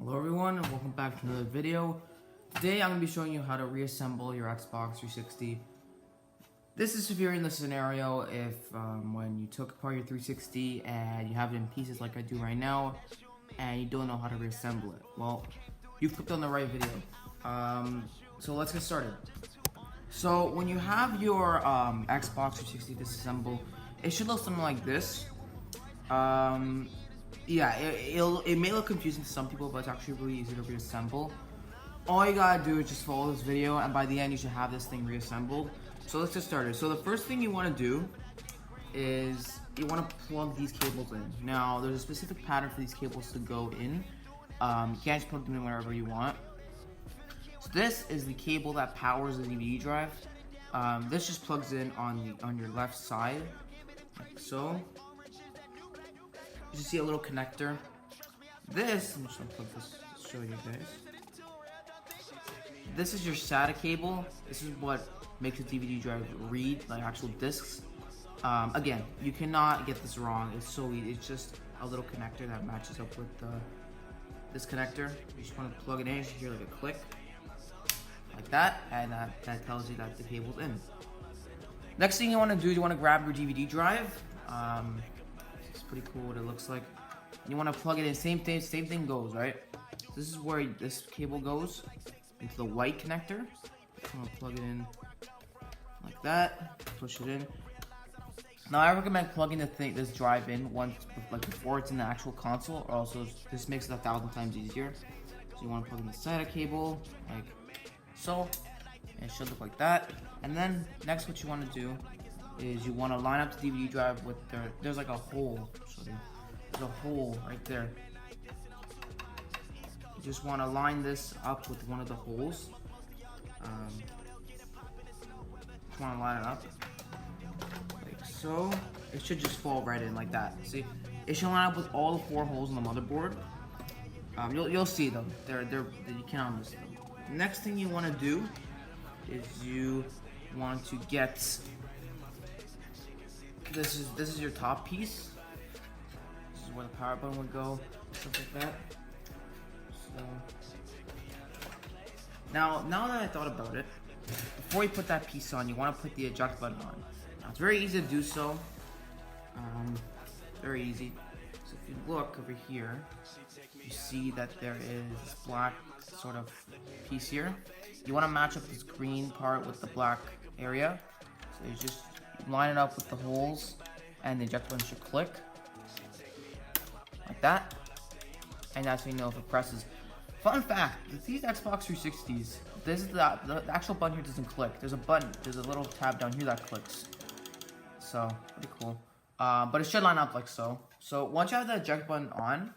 Hello everyone and welcome back to another video. Today I'm going to be showing you how to reassemble your Xbox 360. This is if you're in the scenario if when you took apart your 360 and you have it in pieces like I do right now and you don't know how to reassemble it. Well, you've clicked on the right video. So let's get started. So when you have your Xbox 360 disassemble, it should look something like this. Yeah, it may look confusing to some people, but it's actually really easy to reassemble. All you gotta do is just follow this video, and by the end you should have this thing reassembled. So let's get started. So the first thing you want to do is you want to plug these cables in. Now there's a specific pattern for these cables to go in. You can't just plug them in wherever you want. So this is the cable that powers the DVD drive. This just plugs in on your left side, like so. You see a little connector. This, I'm just gonna plug this to show you guys. This is your SATA cable. This is what makes the DVD drive read like actual discs. Again, you cannot get this wrong. It's so easy. It's just a little connector that matches up with this connector. You just want to plug it in. You should hear like a click, like that, and that tells you that the cable's in. Next thing you want to do is you want to grab your DVD drive. It's pretty cool what it looks like. You want to plug it in. Same thing goes, right? This is where this cable goes into the white connector. I'm gonna plug it in like that. Push it in. Now I recommend plugging this drive in once, like before it's in the actual console, or also this makes it 1,000 times easier. So you want to plug in the SATA cable like so. And it should look like that. And then next, what you want to do is you want to line up the DVD drive with there's like a hole. There's a hole right there. You just want to line this up with one of the holes. Just want to line it up like so. It should just fall right in like that. See, it should line up with all the 4 holes in the motherboard. You'll see them. You cannot miss them. Next thing you want to do is you want to get this is your top piece. This is where the power button would go, stuff like that. So now that I thought about it, before you put that piece on, you want to put the eject button on. Now it's very easy to do so. Very easy. So if you look over here, you see that there is this black sort of piece here. You want to match up this green part with the black area. So you just line it up with the holes, and the eject button should click like that, and that's how you know if it presses. Fun fact: these Xbox 360s, this is the actual button here doesn't click. There's a little tab down here that clicks. So pretty cool. But it should line up like so. So once you have the eject button on,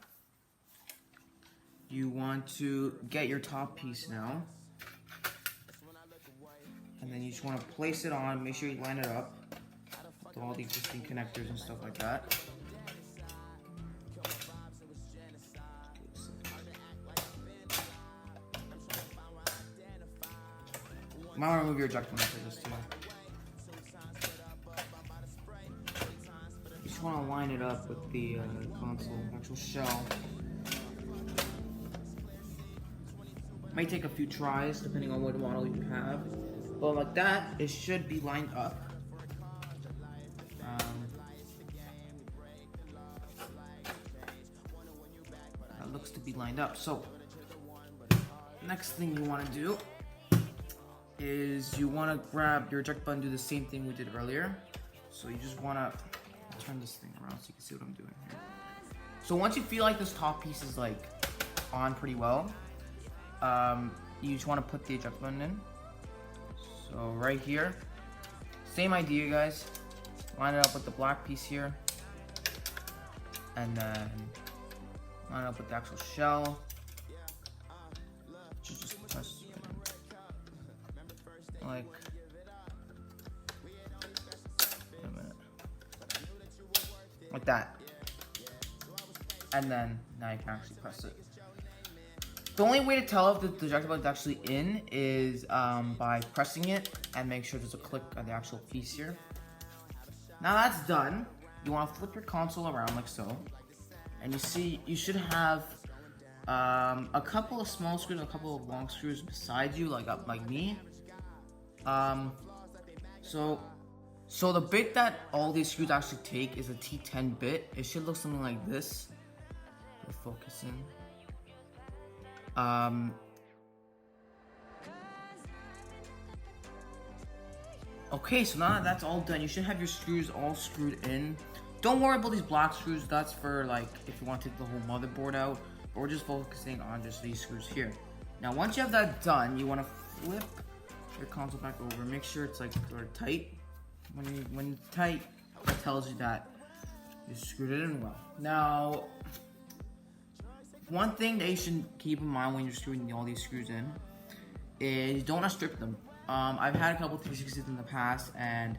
you want to get your top piece now, and then you just want to place it on. Make sure you line it up with all the existing connectors and stuff like that. You might want to remove your eject button for this too. You just want to line it up with the console, actual shell. May take a few tries depending on what model you have, but like that, it should be lined up. That looks to be lined up. So next thing you want to do is you want to grab your eject button, do the same thing we did earlier. So you just want to turn this thing around so you can see what I'm doing here. So once you feel like this top piece is like on pretty well, you just want to put the eject button in. So right here, same idea, guys. Line it up with the black piece here, and then line it up with the actual shell. Just press like, wait a minute, like that, and then now you can actually press it. The only way to tell if the eject button is actually in is by pressing it and make sure there's a click on the actual piece here. Now that's done, you want to flip your console around like so, and you see you should have a couple of small screws and a couple of long screws beside you, like me. So the bit that all these screws actually take is a T10 bit. It should look something like this. We're focusing. Okay, so now that that's all done, you should have your screws all screwed in. Don't worry about these black screws. That's for like if you want to take the whole motherboard out. But we're just focusing on just these screws here. Now, once you have that done, you want to flip your console back over. Make sure it's like sort of tight. When it's tight, it tells you that you screwed it in well. Now, one thing that you should keep in mind when you're screwing all these screws in is don't strip them. I've had a couple 360s in the past, and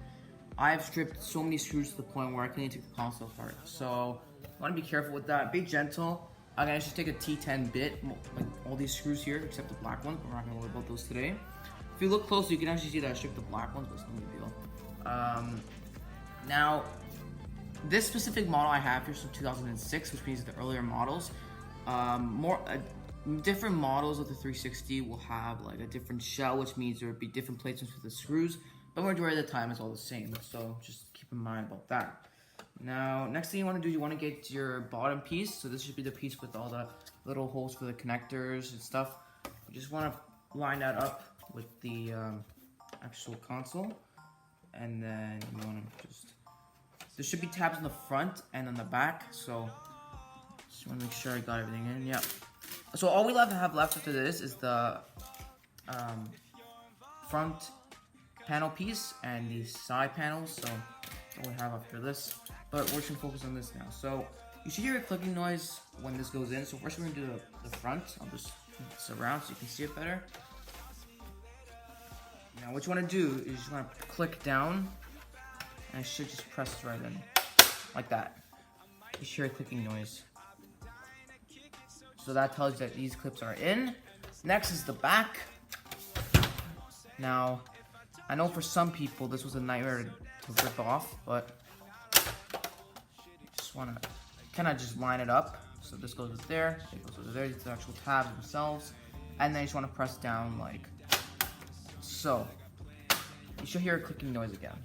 I've stripped so many screws to the point where I can't even take the console apart. So, I want to be careful with that. Be gentle. Again, I should take a T10 bit, like all these screws here, except the black ones. We're not going to worry about those today. If you look closely, you can actually see that I stripped the black ones, but it's no big deal. Now, this specific model I have here is from 2006, which means the earlier models. Different models of the 360 will have like a different shell, which means there would be different placements for the screws, but majority of the time it's all the same. So just keep in mind about that. Now, next thing you want to do, you want to get your bottom piece. So this should be the piece with all the little holes for the connectors and stuff. You just want to line that up with the actual console, and then you want to just. There should be tabs in the front and on the back. So just want to make sure I got everything in. Yep. So all we have left after this is the front panel piece and the side panels. So that's all we have after this. But we're just gonna focus on this now. So you should hear a clicking noise when this goes in. So first we're gonna do the front. I'll just move this around so you can see it better. Now what you wanna do is you just wanna click down, and it should just press right in, like that. You should hear a clicking noise. So that tells you that these clips are in. Next is the back. Now, I know for some people this was a nightmare to rip off, but you just want to kind of just line it up. So this goes with there, it goes with there. These are the actual tabs themselves. And then you just want to press down like so. You should hear a clicking noise again.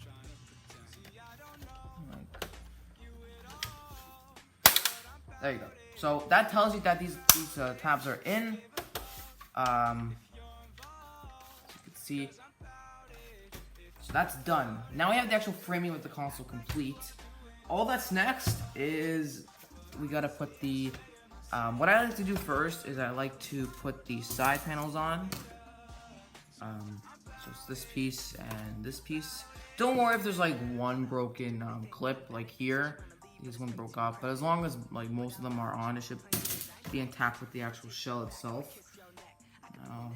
There you go. So that tells you that these tabs are in. As you can see. So that's done. Now we have the actual framing with the console complete. All that's next is we gotta put the. What I like to do first is I like to put the side panels on. So it's this piece and this piece. Don't worry if there's like one broken clip, like here. This one broke off, but as long as like most of them are on, it should be intact with the actual shell itself. Now,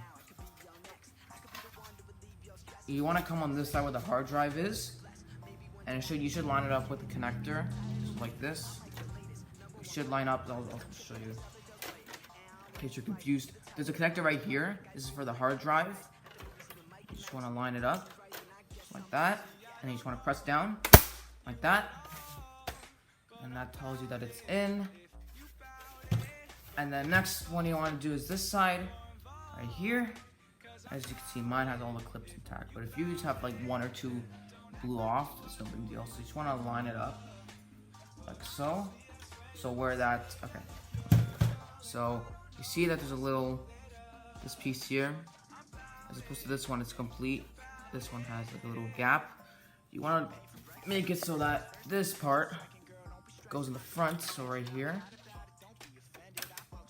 you want to come on this side where the hard drive is, and you should line it up with the connector, just like this. It should line up. I'll show you in case you're confused. There's a connector right here. This is for the hard drive. You just want to line it up just like that, and you just want to press down like that. And that tells you that it's in. And then next one you want to do is this side, right here. As you can see, mine has all the clips intact. But if you just have like one or two blew off, it's no big deal. So you just want to line it up, like so. So where that, okay. So you see that there's a little, this piece here, as opposed to this one, it's complete. This one has like a little gap. You want to make it so that this part goes in the front, so right here.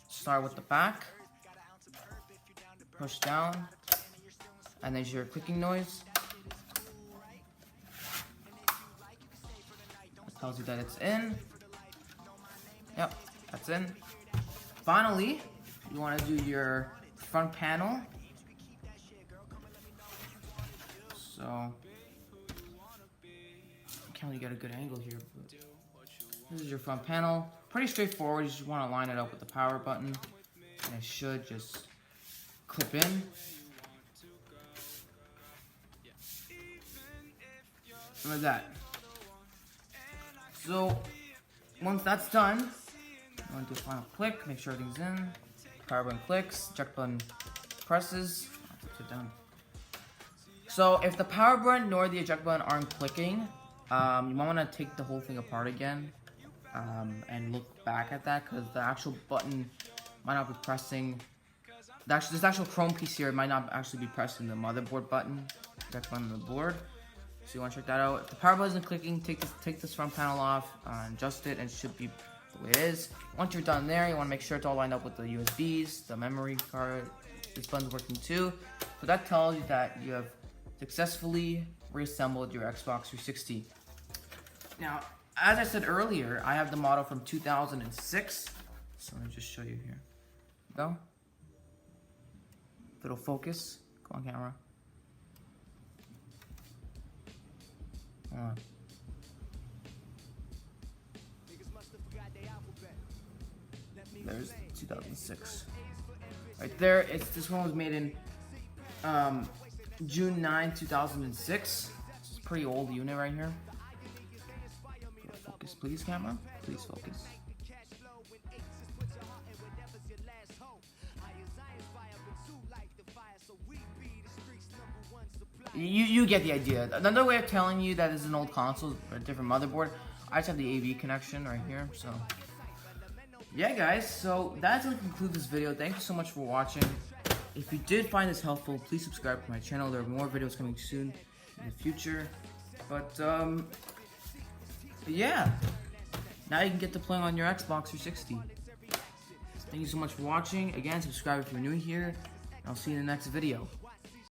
Start with the back, push down, and there's your clicking noise. It tells you that it's in. Yep, that's in. Finally, you want to do your front panel. So, I can't really get a good angle here, but this is your front panel. Pretty straightforward. You just want to line it up with the power button, and it should just clip in. Like that. So once that's done, I'm going to do a final click, make sure everything's in. Power button clicks, eject button presses. Put it down. So if the power button nor the eject button aren't clicking, you might want to take the whole thing apart again and look back at that, because the actual button might not be pressing. This actual Chrome piece here might not actually be pressing the motherboard button, eject button on the board. So you want to check that out. If the power button isn't clicking, take this front panel off, adjust it, and it should be the way it is. Once you're done there, you want to make sure it's all lined up with the USBs, the memory card. This button's working too. So that tells you that you have successfully reassembled your Xbox 360. Now, as I said earlier, I have the model from 2006. So let me just show you here. Go. Little focus. Go on camera. There's 2006. Right there. This one was made in June 9, 2006. It's a pretty old unit right here. Focus, please, camera. Please focus. You get the idea. Another way of telling you that this is an old console, or a different motherboard, I just have the AV connection right here. So yeah, guys, so that's going to conclude this video. Thank you so much for watching. If you did find this helpful, please subscribe to my channel. There are more videos coming soon in the future. But yeah, now you can get to playing on your Xbox 360. Thank you so much for watching. Again, subscribe if you're new here. I'll see you in the next video.